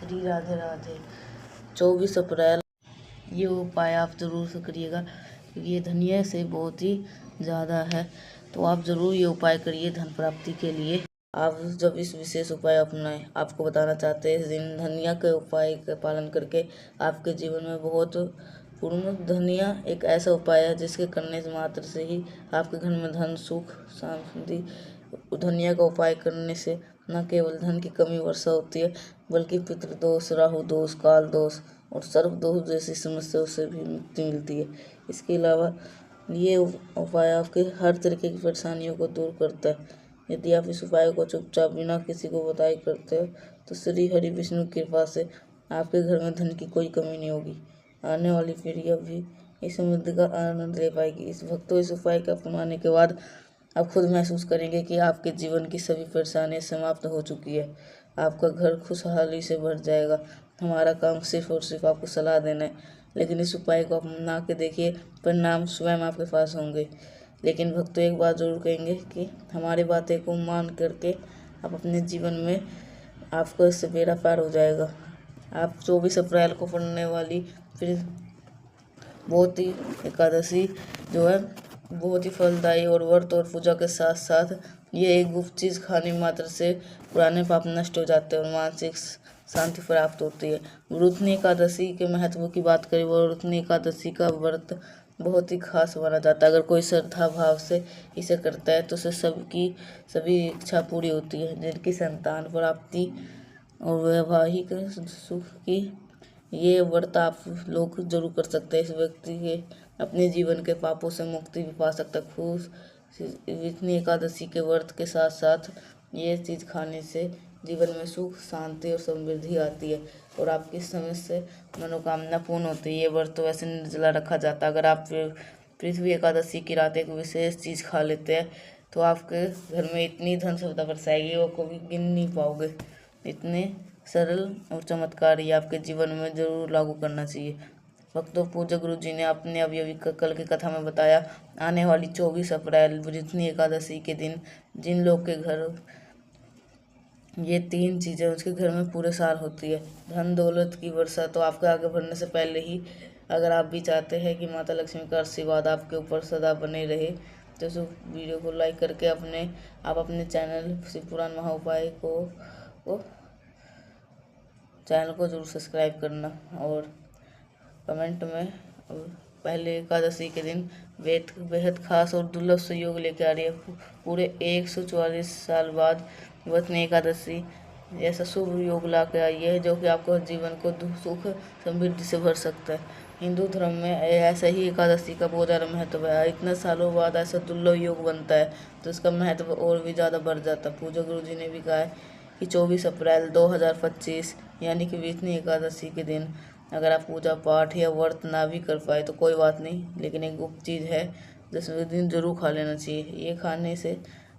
श्री राधे राधे। 24 अप्रैल ये उपाय आप ज़रूर से करिएगा क्योंकि ये धनिया से बहुत ही ज़्यादा है, तो आप ज़रूर ये उपाय करिए धन प्राप्ति के लिए। आप जब इस विशेष उपाय अपनाएं, आपको बताना चाहते हैं इस दिन धनिया के उपाय का पालन करके आपके जीवन में बहुत पूर्ण। धनिया एक ऐसा उपाय है जिसके करने से मात्र से ही आपके घर में धन सुख शांति। धनिया का उपाय करने से न केवल धन की कमी वर्षा होती है बल्कि पितृदोष, राहु दोष, काल दोष और सर्प दोष जैसी समस्याओं से भी मुक्ति मिलती है। इसके अलावा ये उपाय आपके हर तरीके की परेशानियों को दूर करता है। यदि आप इस उपाय को चुपचाप बिना किसी को बताए करते हो तो श्री हरि विष्णु की कृपा से आपके घर में धन की कोई कमी नहीं होगी। आने वाली पीढ़ियाँ भी इस समृद्धि का आनंद ले पाएगी। इस उपाय का अपनाने के बाद आप खुद महसूस करेंगे कि आपके जीवन की सभी परेशानियां समाप्त हो चुकी है। आपका घर खुशहाली से भर जाएगा। हमारा काम सिर्फ और सिर्फ आपको सलाह देना है, लेकिन इस उपाय को अपना के देखिए, परिणाम स्वयं आपके पास होंगे। लेकिन भक्तों एक बात जरूर कहेंगे कि हमारी बातें को मान करके आप अपने जीवन में आपको इससे बेड़ा पार हो जाएगा। आप 24 अप्रैल को पड़ने वाली फिर बहुत ही एकादशी जो है बहुत ही फलदायी और व्रत और पूजा के साथ साथ ये एक गुप्त चीज़ खाने मात्र से पुराने पाप नष्ट हो जाते हैं और मानसिक शांति प्राप्त होती है। वृद्धि एकादशी के महत्व की बात करें, वृद्धि एकादशी का व्रत बहुत ही खास माना जाता है। अगर कोई श्रद्धा भाव से इसे करता है तो उसे सभी इच्छा पूरी होती है। जिनकी संतान प्राप्ति और वैवाहिक सुख की ये व्रत आप लोग जरूर कर सकते हैं। इस व्यक्ति के अपने जीवन के पापों से मुक्ति भी पा सकता है। खुश इतनी एकादशी के व्रत के साथ साथ ये चीज़ खाने से जीवन में सुख शांति और समृद्धि आती है और आपकी समय से मनोकामना पूर्ण होती है। ये व्रत तो वैसे निर्जला रखा जाता है। अगर आप पृथ्वी एकादशी की रात एक विशेष चीज़ खा लेते हैं तो आपके घर में इतनी धन संपदा बरसाएगी वो कभी गिन नहीं पाओगे। इतने सरल और चमत्कार ये आपके जीवन में जरूर लागू करना चाहिए। भक्तों, पूज्य गुरु जी ने अपने अवयवी कल की कथा में बताया, आने वाली 24 अप्रैल वृद्धि एकादशी के दिन जिन लोग के घर ये 3 चीज़ें उसके घर में पूरे साल होती है। धन दौलत की वर्षा तो आपके आगे बढ़ने से पहले ही, अगर आप भी चाहते हैं कि माता लक्ष्मी का आशीर्वाद आपके ऊपर सदा बने रहे तो इस वीडियो को लाइक करके आप अपने चैनल शिव पुराण महा उपाय को चैनल को जरूर सब्सक्राइब करना और कमेंट में पहले एकादशी के दिन बेहद खास और दुर्लभ सहयोग लेकर आ रही है। पूरे 144 साल बाद वृद्धि एकादशी ऐसा शुभ योग ला के आई है जो कि आपको जीवन को सुख समृद्धि से भर सकता है। हिंदू धर्म में ऐसा ही एकादशी का बहुत ज़्यादा महत्व है। इतने सालों बाद ऐसा दुर्लभ योग बनता है तो इसका महत्व और भी ज़्यादा बढ़ जाता है। पूज्य गुरु जी ने भी कहा है कि 24 अप्रैल 2025 यानी कि वृद्धि एकादशी के दिन अगर आप पूजा पाठ या व्रत ना भी कर पाए तो कोई बात नहीं, लेकिन एक गुप्त चीज़ है जिस दिन जरूर खा लेना चाहिए। ये खाने से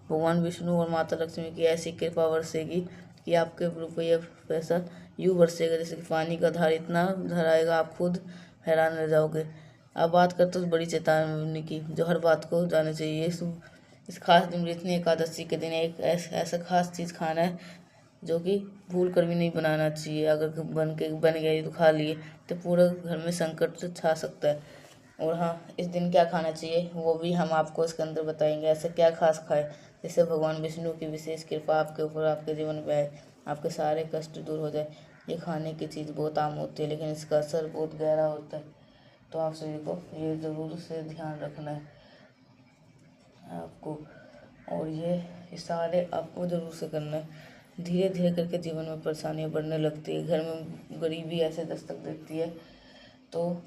भगवान विष्णु और माता लक्ष्मी की ऐसी कृपा बरसेगी कि आपके रुपये पैसा यूँ बरसेगा जैसे कि पानी का धार इतना धराएगा, आप खुद हैरान रह जाओगे। अब बात करते हैं बड़ी चेतावनी की जो हर बात को जानना चाहिए। इस खास दिन वृद्धि एकादशी के दिन एक ऐसा खास चीज़ खाना है जो कि भूल कर भी नहीं बनाना चाहिए। अगर बन गई तो खा लिए तो पूरे घर में संकट छा सकता है। और हाँ, इस दिन क्या खाना चाहिए वो भी हम आपको इसके अंदर बताएंगे। ऐसे क्या खास खाए जिससे भगवान विष्णु की विशेष कृपा आपके ऊपर आपके जीवन में आए, आपके सारे कष्ट दूर हो जाए। ये खाने की चीज़ बहुत आम होती है लेकिन इसका असर बहुत गहरा होता है, तो आप सभी को ये ज़रूर से ध्यान रखना है आपको, और ये सारे आपको ज़रूर से करना है। धीरे धीरे करके जीवन में परेशानियां बढ़ने लगती है, घर में गरीबी ऐसे दस्तक देती है तो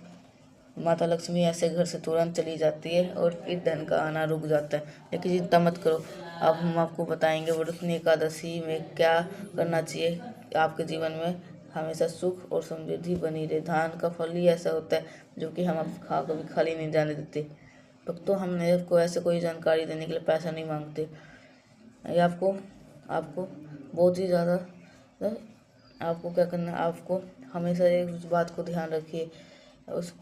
माता लक्ष्मी ऐसे घर से तुरंत चली जाती है और फिर धन का आना रुक जाता है। लेकिन चिंता मत करो, अब हम आपको बताएंगे वृद्धि एकादशी में क्या करना चाहिए आपके जीवन में हमेशा सुख और समृद्धि बनी रहे। धान का फल ही ऐसा होता है जो कि हम कभी खाली नहीं जाने देते। भक्तों, हमने आपको ऐसे कोई जानकारी देने के लिए पैसा नहीं मांगते। ये आपको बहुत ही ज़्यादा आपको क्या करना है, आपको हमेशा एक बात को ध्यान रखिए।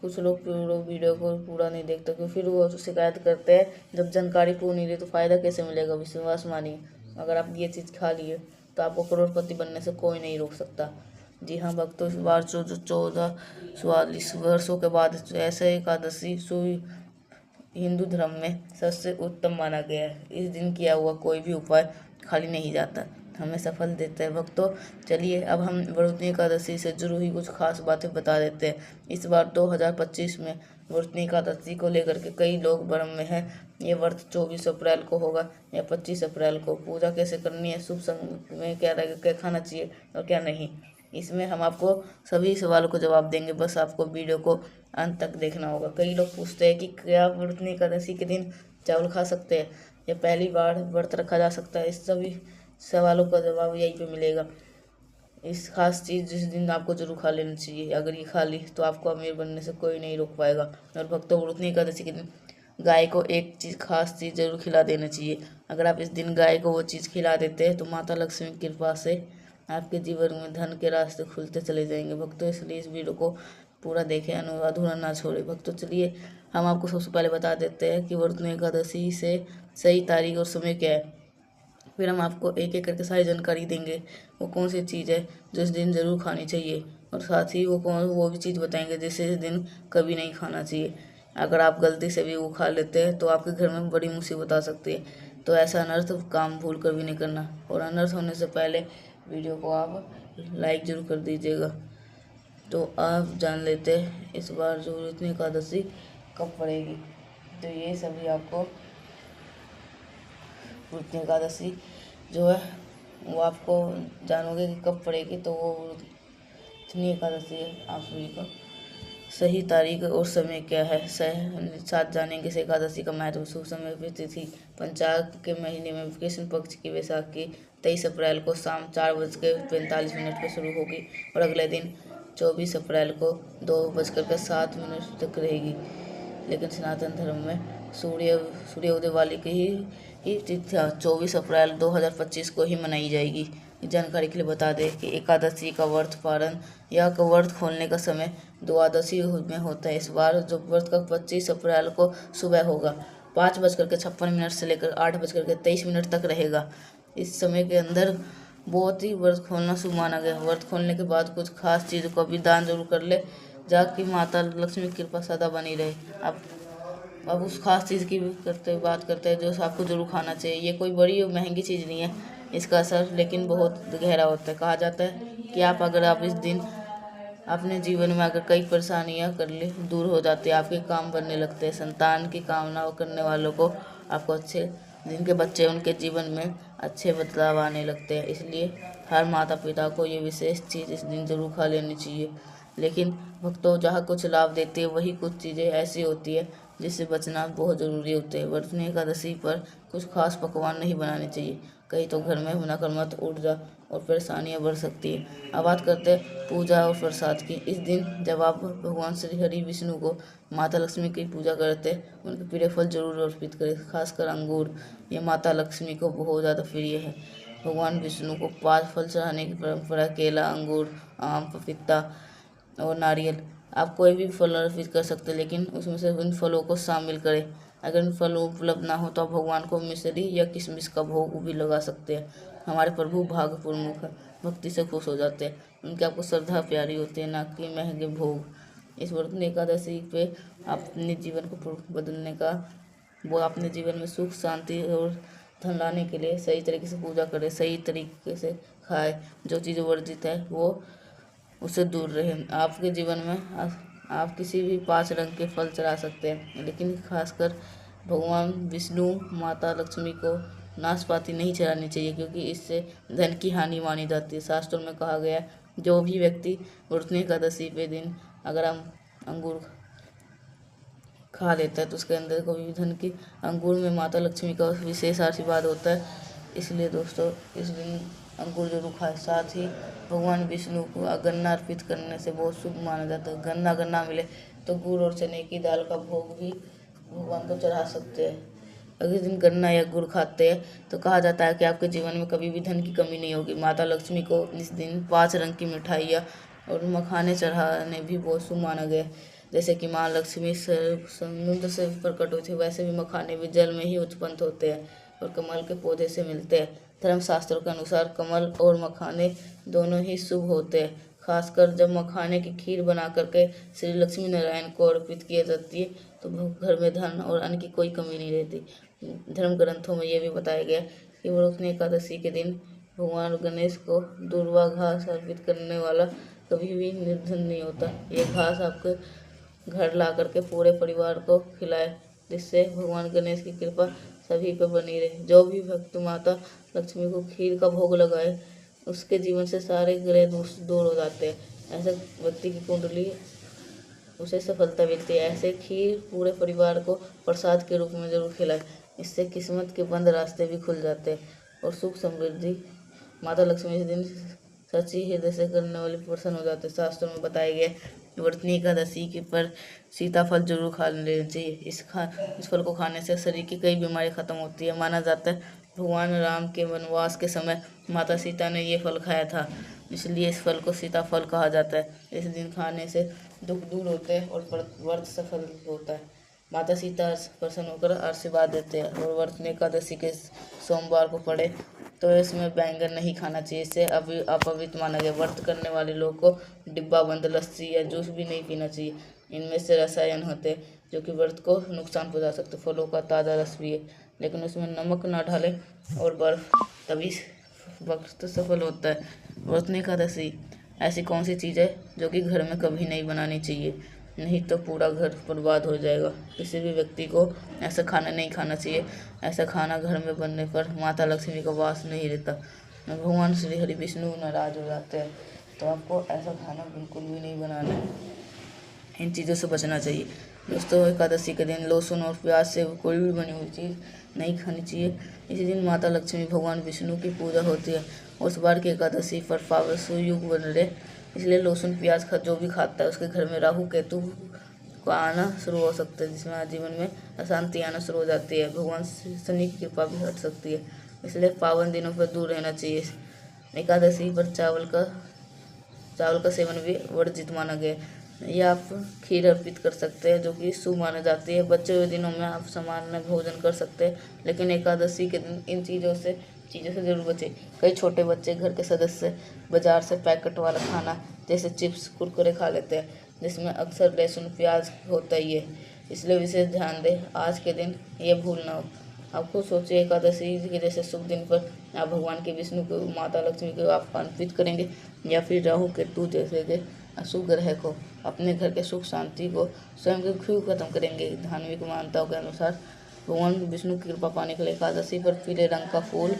कुछ लोग वीडियो को पूरा नहीं देखते क्योंकि फिर वो शिकायत करते हैं जब जानकारी पूरी नहीं रही तो फ़ायदा कैसे मिलेगा। विश्वास मानिए, अगर आप ये चीज़ खा लिए तो आपको करोड़पति बनने से कोई नहीं रोक सकता। जी हाँ भक्तों, इस बार 1444 वर्षों के बाद ऐसे एकादशी हिंदू धर्म में सबसे उत्तम माना गया है। इस दिन किया हुआ कोई भी उपाय खाली नहीं जाता, हमें सफल देता है। भक्तों चलिए अब हम वर्तनी एकादशी से जुड़ी हुई कुछ खास बातें बता देते हैं। इस बार 2025 में वर्तनी एकादशी को लेकर के कई लोग भ्रम में हैं। ये व्रत 24 अप्रैल को होगा या 25 अप्रैल को। पूजा कैसे करनी है, शुभ समय में क्या रहेगा, क्या खाना चाहिए और क्या नहीं, इसमें हम आपको सभी सवालों को जवाब देंगे। बस आपको वीडियो को अंत तक देखना होगा। कई लोग पूछते हैं कि क्या वर्तनी एकादशी के दिन चावल खा सकते हैं या पहली बार व्रत रखा जा सकता है। इस सभी सवालों का जवाब यहीं पे मिलेगा। इस खास चीज़ जिस दिन आपको जरूर खा लेनी चाहिए, अगर ये खा ली तो आपको अमीर बनने से कोई नहीं रोक पाएगा। और भक्तों वर्तनी एकादशी के दिन गाय को एक चीज़ खास चीज़ जरूर खिला देना चाहिए। अगर आप इस दिन गाय को वो चीज़ खिला देते हैं तो माता लक्ष्मी की कृपा से आपके जीवन में धन के रास्ते खुलते चले जाएंगे। भक्तों इसलिए इस वीडियो को पूरा देखें, अधूरा ना छोड़े। भक्तों चलिए हम आपको सबसे पहले बता देते हैं कि वर्तनी एकादशी से सही तारीख और समय क्या है, फिर हम आपको एक एक करके सारी जानकारी देंगे। वो कौन सी चीज़ है जो इस दिन ज़रूर खानी चाहिए, और साथ ही वो भी चीज़ बताएंगे जिसे इस दिन कभी नहीं खाना चाहिए। अगर आप गलती से भी वो खा लेते हैं तो आपके घर में बड़ी मुसीबत आ सकती है। तो ऐसा अनर्थ काम भूल कर भी नहीं करना, और अनर्थ होने से पहले वीडियो को आप लाइक जरूर कर दीजिएगा। तो आप जान लेते हैं इस बार जो वर्तनी एकादशी कब पड़ेगी। तो ये सभी आपको वर्तनी एकादशी जो है वो आपको जानोगे कि कब पड़ेगी। तो वो वर्तनी एकादशी है, आप सभी को सही तारीख और समय क्या है साथ जानेंगे। इस एकादशी का महत्व, शुभ समय, तिथि, पंचाग के महीने में कृष्ण पक्ष की वैसाखी 23 अप्रैल को शाम 4:45 पर शुरू होगी और अगले दिन 24 अप्रैल को 2:07 तक रहेगी। लेकिन सनातन धर्म में सूर्योदय वाली की ही तिथि 24 अप्रैल 2025 को ही मनाई जाएगी। जानकारी के लिए बता दें कि एकादशी का व्रत पारण या व्रत खोलने का समय द्वादशी में होता है। इस बार जो व्रत का 25 अप्रैल को सुबह होगा 5:56 से लेकर 8:23 तक रहेगा। इस समय के अंदर बहुत ही व्रत खोलना शुभ माना गया। व्रत खोलने के बाद कुछ खास चीज़ों का भी दान जरूर कर ले, जाकि माता लक्ष्मी की कृपा सदा बनी रहे। अब उस खास चीज़ की बात करते हैं जो आपको जरूर खाना चाहिए। ये कोई बड़ी और महंगी चीज़ नहीं है, इसका असर लेकिन बहुत गहरा होता है। कहा जाता है कि अगर आप इस दिन अपने जीवन में अगर कई परेशानियां कर ले दूर हो जाती है, आपके काम बनने लगते हैं, संतान की कामना करने वालों को आपको अच्छे, जिनके बच्चे उनके जीवन में अच्छे बदलाव आने लगते हैं। इसलिए हर माता पिता को ये विशेष चीज़ इस दिन जरूर खा लेनी चाहिए। लेकिन भक्तों जहाँ कुछ लाभ देती है वही कुछ चीज़ें ऐसी होती है जिससे बचना बहुत ज़रूरी होते हैं। वर्तनी एकादशी पर कुछ खास पकवान नहीं बनाने चाहिए, कहीं तो घर में नकारात्मक ऊर्जा और परेशानियां बढ़ सकती है। अब बात करते हैं पूजा और प्रसाद की। इस दिन जब आप भगवान श्री हरि विष्णु को माता लक्ष्मी की पूजा करते हैं, उनके प्रिय फल जरूर अर्पित करें, खासकर अंगूर। ये माता लक्ष्मी को बहुत ज़्यादा प्रिय है। भगवान विष्णु को 5 फल चढ़ाने की परंपरा, केला, अंगूर, आम, पपीता और नारियल। आप कोई भी फल अर्पित कर सकते हैं, लेकिन उसमें से उन फलों को शामिल करें। अगर इन फलों उपलब्ध ना हो तो आप भगवान को मिश्री या किशमिश का भोग भी लगा सकते हैं। हमारे प्रभु भाग्यपूर्वक है, भक्ति से खुश हो जाते हैं, उनकी आपको श्रद्धा प्यारी होती है, ना कि महंगे भोग। इस वर्तनी एकादशी पे अपने जीवन को बदलने का, वो अपने जीवन में सुख शांति और धन लाने के लिए सही तरीके से पूजा करें, सही तरीके से खाए, जो चीज़ वर्जित है वो उससे दूर रहे। आपके जीवन में आप किसी भी 5 रंग के फल चढ़ा सकते हैं, लेकिन खासकर भगवान विष्णु माता लक्ष्मी को नाशपाती नहीं चढ़ानी चाहिए, क्योंकि इससे धन की हानि मानी जाती है। शास्त्रों में कहा गया है जो भी व्यक्ति वर्तनी एकादशी पे दिन अगर हम अंगूर खा लेता है तो उसके अंदर कोई भी धन की, अंगूर में माता लक्ष्मी का विशेष आशीर्वाद होता है। इसलिए दोस्तों इस दिन अंगूर जरूर खाएं। साथ ही भगवान विष्णु को गन्ना अर्पित करने से बहुत शुभ माना जाता है। गन्ना अगर ना मिले तो गुड़ और चने की दाल का भोग भी भगवान को चढ़ा सकते हैं। अगर इस दिन गन्ना या गुड़ खाते हैं तो कहा जाता है कि आपके जीवन में कभी भी धन की कमी नहीं होगी। माता लक्ष्मी को इस दिन 5 रंग की मिठाइयाँ और मखाने चढ़ाने भी बहुत शुभ माना गया है। जैसे कि माँ लक्ष्मी समुद्र से प्रकट हुई थी, वैसे भी मखाने भी जल में ही उत्पन्न होते हैं और कमल के पौधे से मिलते हैं। धर्मशास्त्रों के अनुसार कमल और मखाने दोनों ही शुभ होते हैं, खासकर जब मखाने की खीर बना करके श्री लक्ष्मी नारायण को अर्पित किया जाती है तो घर में धन और अन्न की कोई कमी नहीं रहती। धर्म ग्रंथों में यह भी बताया गया कि वरुणा एकादशी के दिन भगवान गणेश को दूर्वा घास अर्पित करने वाला कभी भी निर्धन नहीं होता। ये घास आपके घर ला करके पूरे परिवार को खिलाए, जिससे भगवान गणेश की कृपा सभी पर बनी रहे। जो भी भक्त माता लक्ष्मी को खीर का भोग लगाए उसके जीवन से सारे ग्रह दोष दूर हो जाते हैं। ऐसे व्यक्ति की कुंडली उसे सफलता मिलती है। ऐसे खीर पूरे परिवार को प्रसाद के रूप में जरूर खिलाए, इससे किस्मत के बंद रास्ते भी खुल जाते हैं और सुख समृद्धि माता लक्ष्मी इस दिन सच्ची हृदय से करने वाली प्रसन्न हो जाते हैं। शास्त्रों में बताया गया वर्तनी एकादशी के पर सीताफल जरूर खा लेना चाहिए। इस फल को खाने से शरीर की कई बीमारी खत्म होती है। माना जाता है भगवान राम के वनवास के समय माता सीता ने ये फल खाया था, इसलिए इस फल को सीताफल कहा जाता है। इस दिन खाने से दुख दूर होते हैं और व्रत सफल होता है। माता सीता प्रसन्न होकर आशीर्वाद देते हैं। और वर्तनी एकादशी के सोमवार को पड़े तो इसमें बैंगन नहीं खाना चाहिए, इससे अपवित्र माना गया। व्रत करने वाले लोग को डिब्बा बंद लस्सी या जूस भी नहीं पीना चाहिए। इनमें से रसायन होते हैं जो कि व्रत को नुकसान पहुंचा सकते। फलों का ताज़ा रस पिए, लेकिन उसमें नमक ना डालें और बर्फ, तभी व्रत सफल होता है। वर्तनी एकादशी ऐसी कौन सी चीज़ है जो कि घर में कभी नहीं बनानी चाहिए, नहीं तो पूरा घर बर्बाद हो जाएगा। किसी भी व्यक्ति को ऐसा खाना नहीं खाना चाहिए। ऐसा खाना घर में बनने पर माता लक्ष्मी का वास नहीं रहता, भगवान श्री हरि विष्णु नाराज हो जाते हैं। तो आपको ऐसा खाना बिल्कुल भी नहीं बनाना है, इन चीज़ों से बचना चाहिए। दोस्तों, एकादशी के दिन लहसुन और प्याज से कोई भी बनी हुई चीज़ नहीं खानी चाहिए। इसी दिन माता लक्ष्मी भगवान विष्णु की पूजा होती है। उस बार की एकादशी पर पावन सुयुग बन रहे, इसलिए लहसुन प्याज जो भी खाता है उसके घर में राहु केतु को आना शुरू हो सकता है, जिसमें जीवन में अशांति आना शुरू हो जाती है। भगवान शनि की कृपा भी हट सकती है, इसलिए पावन दिनों पर दूर रहना चाहिए। एकादशी पर चावल का सेवन भी वर्जित माना गया है। ये आप खीर अर्पित कर सकते हैं जो कि शुभ माना जाती है। बचे हुए दिनों में आप सामान्य भोजन कर सकते हैं, लेकिन एकादशी के दिन इन चीज़ों से जरूर बचें। कई छोटे बच्चे घर के सदस्य बाजार से पैकेट वाला खाना जैसे चिप्स कुरकुरे खा लेते हैं, जिसमें अक्सर लहसुन प्याज होता ही है, इसलिए विशेष ध्यान दें आज के दिन ये भूल ना हो। आपको सोचिए एकादशी के जैसे शुभ दिन पर आप भगवान के विष्णु को माता लक्ष्मी को आप अर्पित करेंगे या फिर राहु केतु जैसे के अशुभ ग्रह को, अपने घर के सुख शांति को स्वयं के क्यों खत्म करेंगे। धार्मिक मान्यताओं के अनुसार भगवान विष्णु की कृपा पाने के लिए एकादशी पर पीले रंग का फूल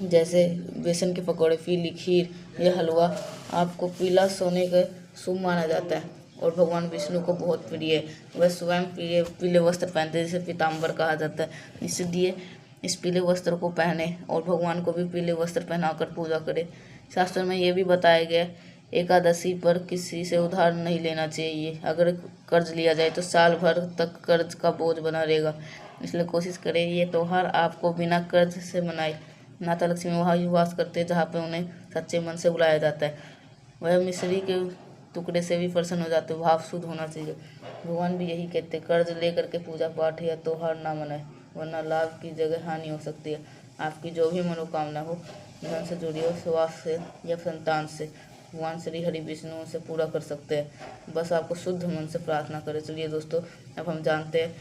जैसे बेसन के पकौड़े, पीली खीर या हलवा आपको पीला सोने का शुभ माना जाता है और भगवान विष्णु को बहुत प्रिय है। वह स्वयं पीले वस्त्र पहनते हैं जिसे पीताम्बर कहा जाता है, इसलिए इस पीले वस्त्र को पहने और भगवान को भी पीले वस्त्र पहनाकर पूजा करें। शास्त्र में यह भी बताया गया एकादशी पर किसी से उधार नहीं लेना चाहिए। अगर कर्ज लिया जाए तो साल भर तक कर्ज का बोझ बना रहेगा, इसलिए कोशिश करें ये त्यौहार आपको बिना कर्ज से मनाए। माता लक्ष्मी वहाँ ही वास करते हैं जहाँ पे उन्हें सच्चे मन से बुलाया जाता है। वह मिश्री के टुकड़े से भी प्रसन्न हो जाते, भाव शुद्ध होना चाहिए। भगवान भी यही कहते, कर्ज ले करके पूजा पाठ या त्यौहार ना मनाए, वरना लाभ की जगह हानि हो सकती है। आपकी जो भी मनोकामना हो, धन से जुड़ी हो, स्वास्थ्य से या संतान से, भगवान श्री हरि विष्णु से पूरा कर सकते हैं। बस आपको शुद्ध मन से प्रार्थना करें। चलिए दोस्तों, अब हम जानते हैं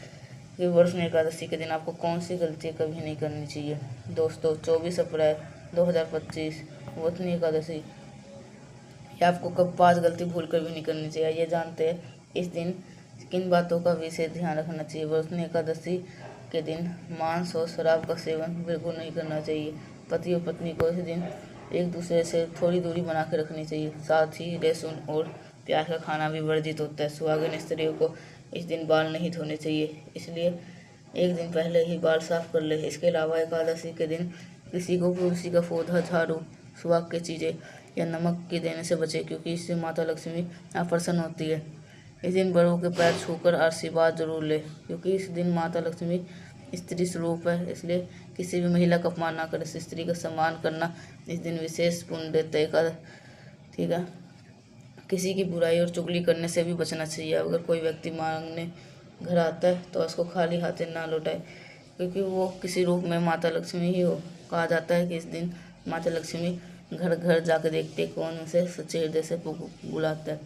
कि वर्षनी एकादशी के दिन आपको कौन सी गलती कभी नहीं करनी चाहिए। दोस्तों, 24 अप्रैल 2025 वर्षनी एकादशी, ये आपको कब 5 गलती भूल कर भी नहीं करनी चाहिए। ये जानते हैं इस दिन किन बातों का विशेष ध्यान रखना चाहिए। वर्षनी एकादशी के दिन मांस और शराब का सेवन बिल्कुल नहीं करना चाहिए। पति और पत्नी को इस दिन एक दूसरे से थोड़ी दूरी बना के रखनी चाहिए। साथ ही लहसुन और प्याज का खाना भी वर्जित होता है। सुहागिन स्त्रियों को इस दिन बाल नहीं धोने चाहिए, इसलिए एक दिन पहले ही बाल साफ कर ले। इसके अलावा एकादशी के दिन किसी को तुलसी का पौधा, झाड़ू, सुहाग की चीज़ें या नमक की देने से बचे, क्योंकि इससे माता लक्ष्मी प्रसन्न होती है। इस दिन बड़ों के पैर छूकर आशीर्वाद जरूर ले, क्योंकि इस दिन माता लक्ष्मी स्त्री स्वरूप है, इसलिए किसी भी महिला का अपमान ना करे। स्त्री का सम्मान करना इस दिन विशेष पुण्य देता है। ठीक है, किसी की बुराई और चुगली करने से भी बचना चाहिए। अगर कोई व्यक्ति मांगने घर आता है तो उसको खाली हाथे ना लौटाए, क्योंकि वो किसी रूप में माता लक्ष्मी ही हो। कहा जाता है कि इस दिन माता लक्ष्मी घर घर जाकर देखते कौन उसे सच्चे हृदय से बुलाता है।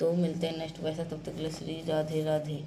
तो मिलते हैं नेक्स्ट वैसा, तब तक के लिए श्री राधे राधे।